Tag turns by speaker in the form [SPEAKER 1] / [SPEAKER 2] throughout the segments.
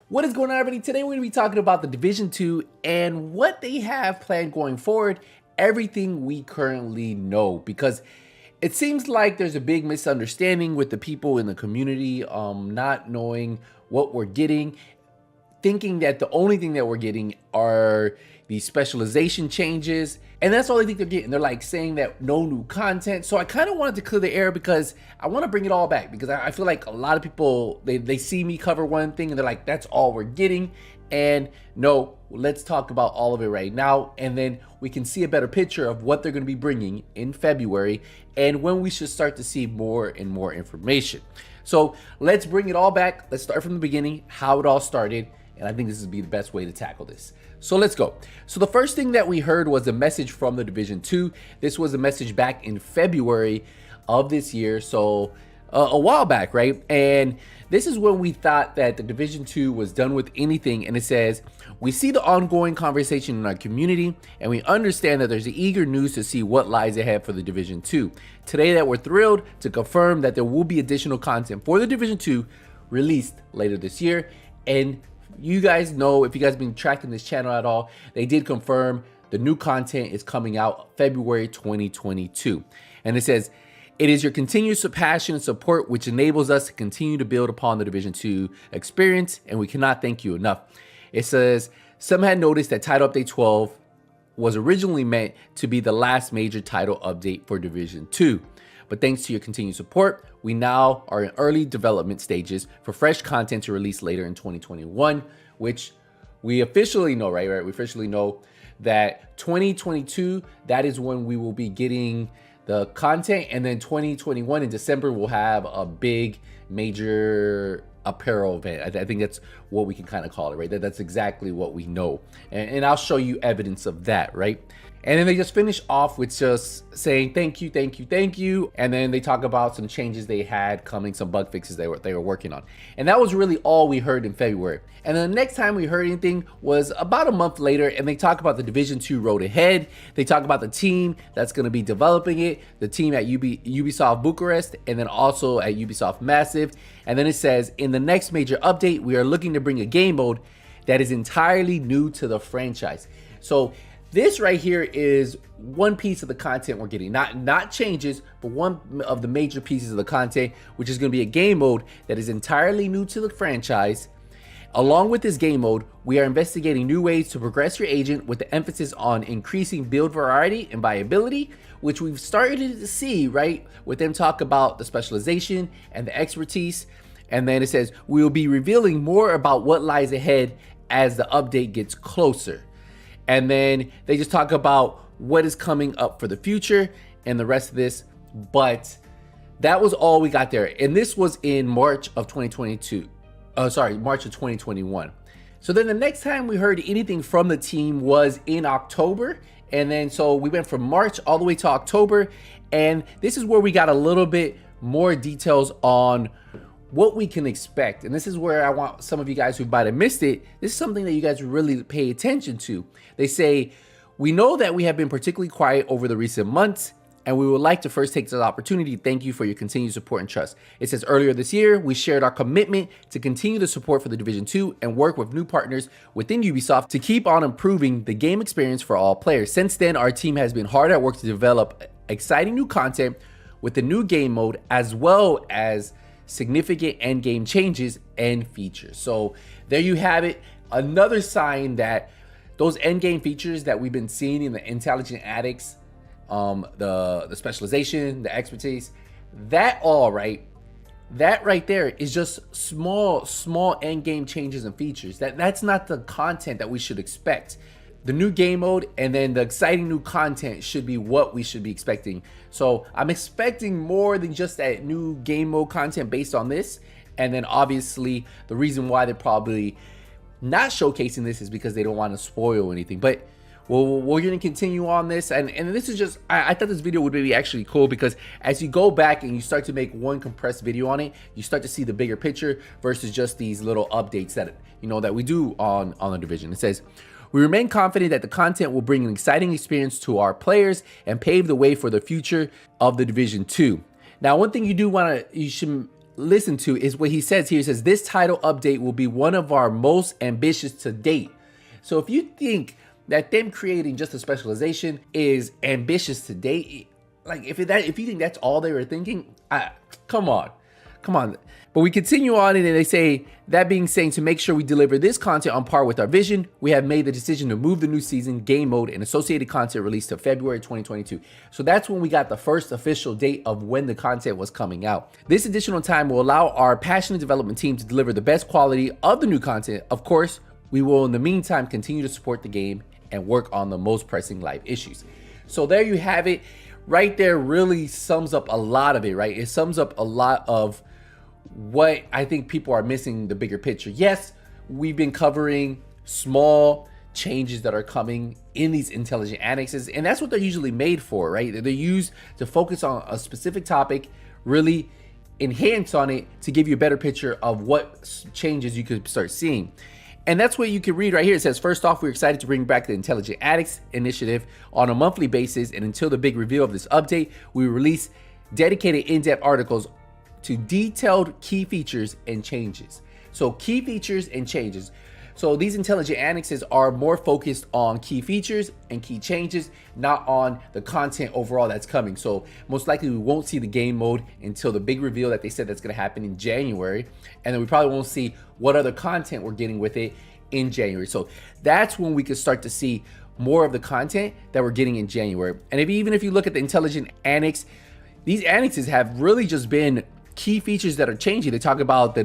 [SPEAKER 1] What is going on, everybody? Today we're going to be talking about the Division 2 and what they have planned going forward, everything we currently know, because it seems like there's a big misunderstanding with the people in the community, not knowing what we're getting, thinking that the only thing that we're getting are these specialization changes, and that's all they think they're getting. They're like saying that no new content. So I kind of wanted to clear the air because I want to bring it all back, because I feel like a lot of people, they see me cover one thing and they're like, that's all we're getting. And no, let's talk about all of it right now, and then we can see a better picture of what they're going to be bringing in February and when we should start to see more and more information. So let's bring it all back. Let's start from the beginning, how it all started, and I think this would be the best way to tackle this. So let's go. So the first thing that we heard was a message from the Division 2. This was a message back in February of this year, so a while back, right? And this is when we thought that the Division 2 was done with anything, and it says, we see the ongoing conversation in our community, and we understand that there's eager news to see what lies ahead for the Division 2. Today that we're thrilled to confirm that there will be additional content for the Division 2 released later this year. And you guys know, if you guys have been tracking this channel at all, they did confirm the new content is coming out February 2022. And it says, it is your continuous passion and support which enables us to continue to build upon the Division 2 experience, and we cannot thank you enough. It says, some had noticed that Title Update 12 was originally meant to be the last major title update for Division 2. But thanks to your continued support, we now are in early development stages for fresh content to release later in 2021, which we officially know, right? We officially know that 2022, that is when we will be getting the content, and then 2021 in December we'll have a big major apparel event. I think that's what we can kind of call it, right? That's exactly what we know, and I'll show you evidence of that, right? And then they just finish off with just saying thank you, thank you, thank you. And then they talk about some changes they had coming, some bug fixes they were working on. And that was really all we heard in February. And then the next time we heard anything was about a month later, and they talk about the Division 2 road ahead. They talk about the team that's going to be developing it, the team at Ubisoft Bucharest, and then also at Ubisoft Massive. And then it says, in the next major update, we are looking to bring a game mode that is entirely new to the franchise. So this right here is one piece of the content we're getting, not changes, but one of the major pieces of the content, which is going to be a game mode that is entirely new to the franchise. Along with this game mode, we are investigating new ways to progress your agent with the emphasis on increasing build variety and viability, which we've started to see, right? With them talk about the specialization and the expertise. And then it says, we will be revealing more about what lies ahead as the update gets closer. And then they just talk about what is coming up for the future and the rest of this. But that was all we got there. And this was in March of 2022. March of 2021. So then the next time we heard anything from the team was in October. And then so we went from March all the way to October. And this is where we got a little bit more details on what we can expect. And this is where I want some of you guys who might have missed it, this is something that you guys really pay attention to. They say, we know that we have been particularly quiet over the recent months, and we would like to first take this opportunity to thank you for your continued support and trust. It says, earlier this year, we shared our commitment to continue the support for the Division 2 and work with new partners within Ubisoft to keep on improving the game experience for all players. Since then, our team has been hard at work to develop exciting new content with the new game mode, as well as significant end game changes and features. So there you have it, another sign that those end game features that we've been seeing in the Intelligence Annex, the specialization, the expertise, that right there is just small end game changes and features. That's not the content that we should expect. The new game mode and then the exciting new content should be what we should be expecting. So I'm expecting more than just that new game mode content based on this. And then obviously the reason why they're probably not showcasing this is because they don't want to spoil anything. But we're going to continue on this. And this is just, I thought this video would be actually cool, because as you go back and you start to make one compressed video on it, you start to see the bigger picture versus just these little updates that, you know, that we do on the Division. It says, we remain confident that the content will bring an exciting experience to our players and pave the way for the future of the Division 2. Now, one thing you should listen to is what he says here. He says, this title update will be one of our most ambitious to date. So if you think that them creating just a specialization is ambitious to date, like if you think that's all they were thinking, come on. But we continue on, and they say, that being said, to make sure we deliver this content on par with our vision, we have made the decision to move the new season, game mode, and associated content release to February 2022. So that's when we got the first official date of when the content was coming out. This additional time will allow our passionate development team to deliver the best quality of the new content. Of course, we will in the meantime continue to support the game and work on the most pressing live issues. So there you have it. Right there really sums up a lot of it, right? It sums up a lot of what I think people are missing, the bigger picture. Yes, we've been covering small changes that are coming in these intelligent annexes, and that's what they're usually made for, right? They're used to focus on a specific topic, really enhance on it to give you a better picture of what changes you could start seeing. And that's what you can read right here. It says, first off, we're excited to bring back the Intelligent Annex initiative on a monthly basis, and until the big reveal of this update, we release dedicated in-depth articles to detailed key features and changes. So key features and changes. So these intelligent annexes are more focused on key features and key changes, not on the content overall that's coming. So most likely we won't see the game mode until the big reveal that they said that's going to happen in January. And then we probably won't see what other content we're getting with it in January. So that's when we could start to see more of the content that we're getting in January. And even if you look at the intelligent annex, these annexes have really just been key features that are changing. They talk about the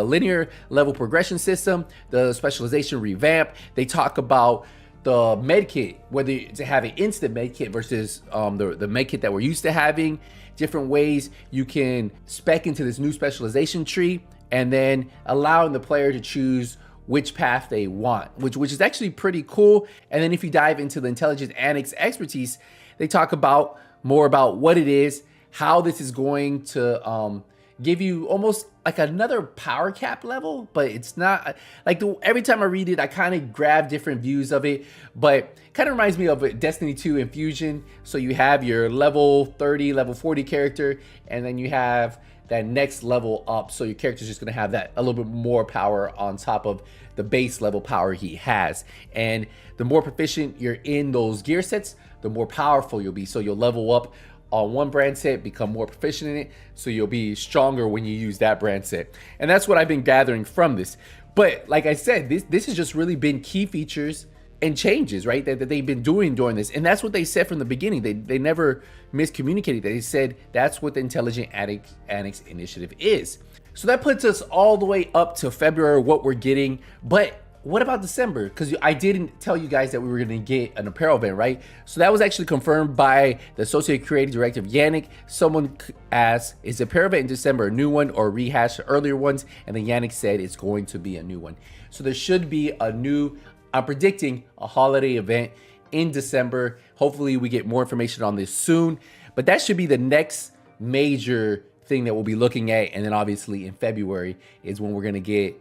[SPEAKER 1] linear level progression system, the specialization revamp. They talk about the med kit, whether to have an instant med kit versus the med kit that we're used to having, different ways you can spec into this new specialization tree, and then allowing the player to choose which path they want, which is actually pretty cool. And then if you dive into the Intelligence Annex expertise, they talk about more about what it is, how this is going to give you almost like another power cap level, but it's not like every time I read it, I kind of grab different views of it, but kind of reminds me of Destiny 2 Infusion. So you have your level 30, level 40 character, and then you have that next level up. So your character's just going to have that a little bit more power on top of the base level power he has. And the more proficient you're in those gear sets, the more powerful you'll be. So you'll level up on one brand set, become more proficient in it, so you'll be stronger when you use that brand set. And that's what I've been gathering from this. But like I said, this has just really been key features and changes, right, that they've been doing during this. And that's what they said from the beginning. They never miscommunicated. They said that's what the Intelligent Annex initiative is. So that puts us all the way up to February, what we're getting. But what about December? Because I didn't tell you guys that we were going to get an apparel event, right? So that was actually confirmed by the Associate Creative Director, Yannick. Someone asked, is the apparel event in December a new one or rehash the earlier ones? And then Yannick said it's going to be a new one. So there should be a new, I'm predicting a holiday event in December. Hopefully we get more information on this soon. But that should be the next major thing that we'll be looking at. And then obviously in February is when we're going to get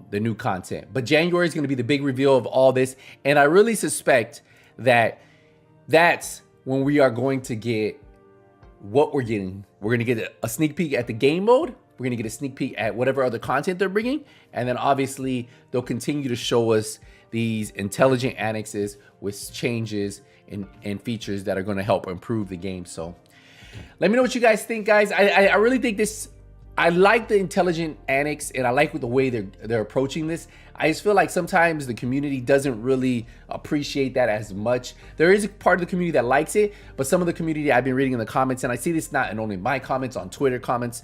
[SPEAKER 1] the new content. But January is going to be the big reveal of all this, and I really suspect that that's when we are going to get what we're getting. We're going to get a sneak peek at the game mode. We're going to get a sneak peek at whatever other content they're bringing, and then obviously they'll continue to show us these intelligent annexes with changes and features that are going to help improve the game. So let me know what you guys think, guys. I really think this, I like the Intelligent Annex, and I like the way they're approaching this. I just feel like sometimes the community doesn't really appreciate that as much. There is a part of the community that likes it, but some of the community I've been reading in the comments, and I see this not in only my comments, on Twitter comments,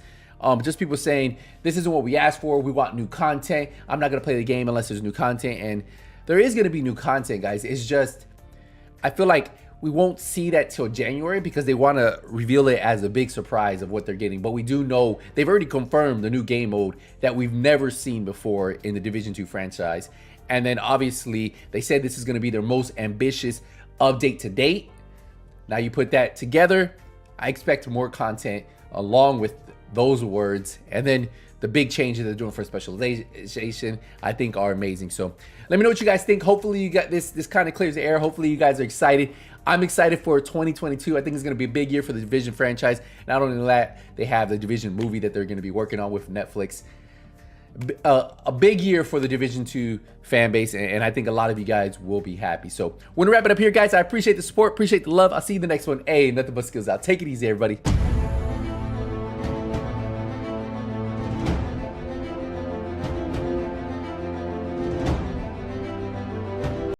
[SPEAKER 1] just people saying, this isn't what we asked for, we want new content. I'm not gonna play the game unless there's new content. And there is gonna be new content, guys. It's just, I feel like we won't see that till January because they want to reveal it as a big surprise of what they're getting. But we do know they've already confirmed the new game mode that we've never seen before in the Division 2 franchise. And then obviously they said this is going to be their most ambitious update to date. Now you put that together, I expect more content along with those words. And then the big changes they're doing for specialization, I think are amazing. So let me know what you guys think. Hopefully you got this kind of clears the air. Hopefully you guys are excited. I'm excited for 2022. I think it's going to be a big year for the Division franchise. Not only that, they have the Division movie that they're going to be working on with Netflix. A big year for the Division 2 fan base, and I think a lot of you guys will be happy. So we're gonna wrap it up here, guys. I appreciate the support, appreciate the love. I'll see you in the next one. Hey, nothing but skills out. Take it easy, everybody.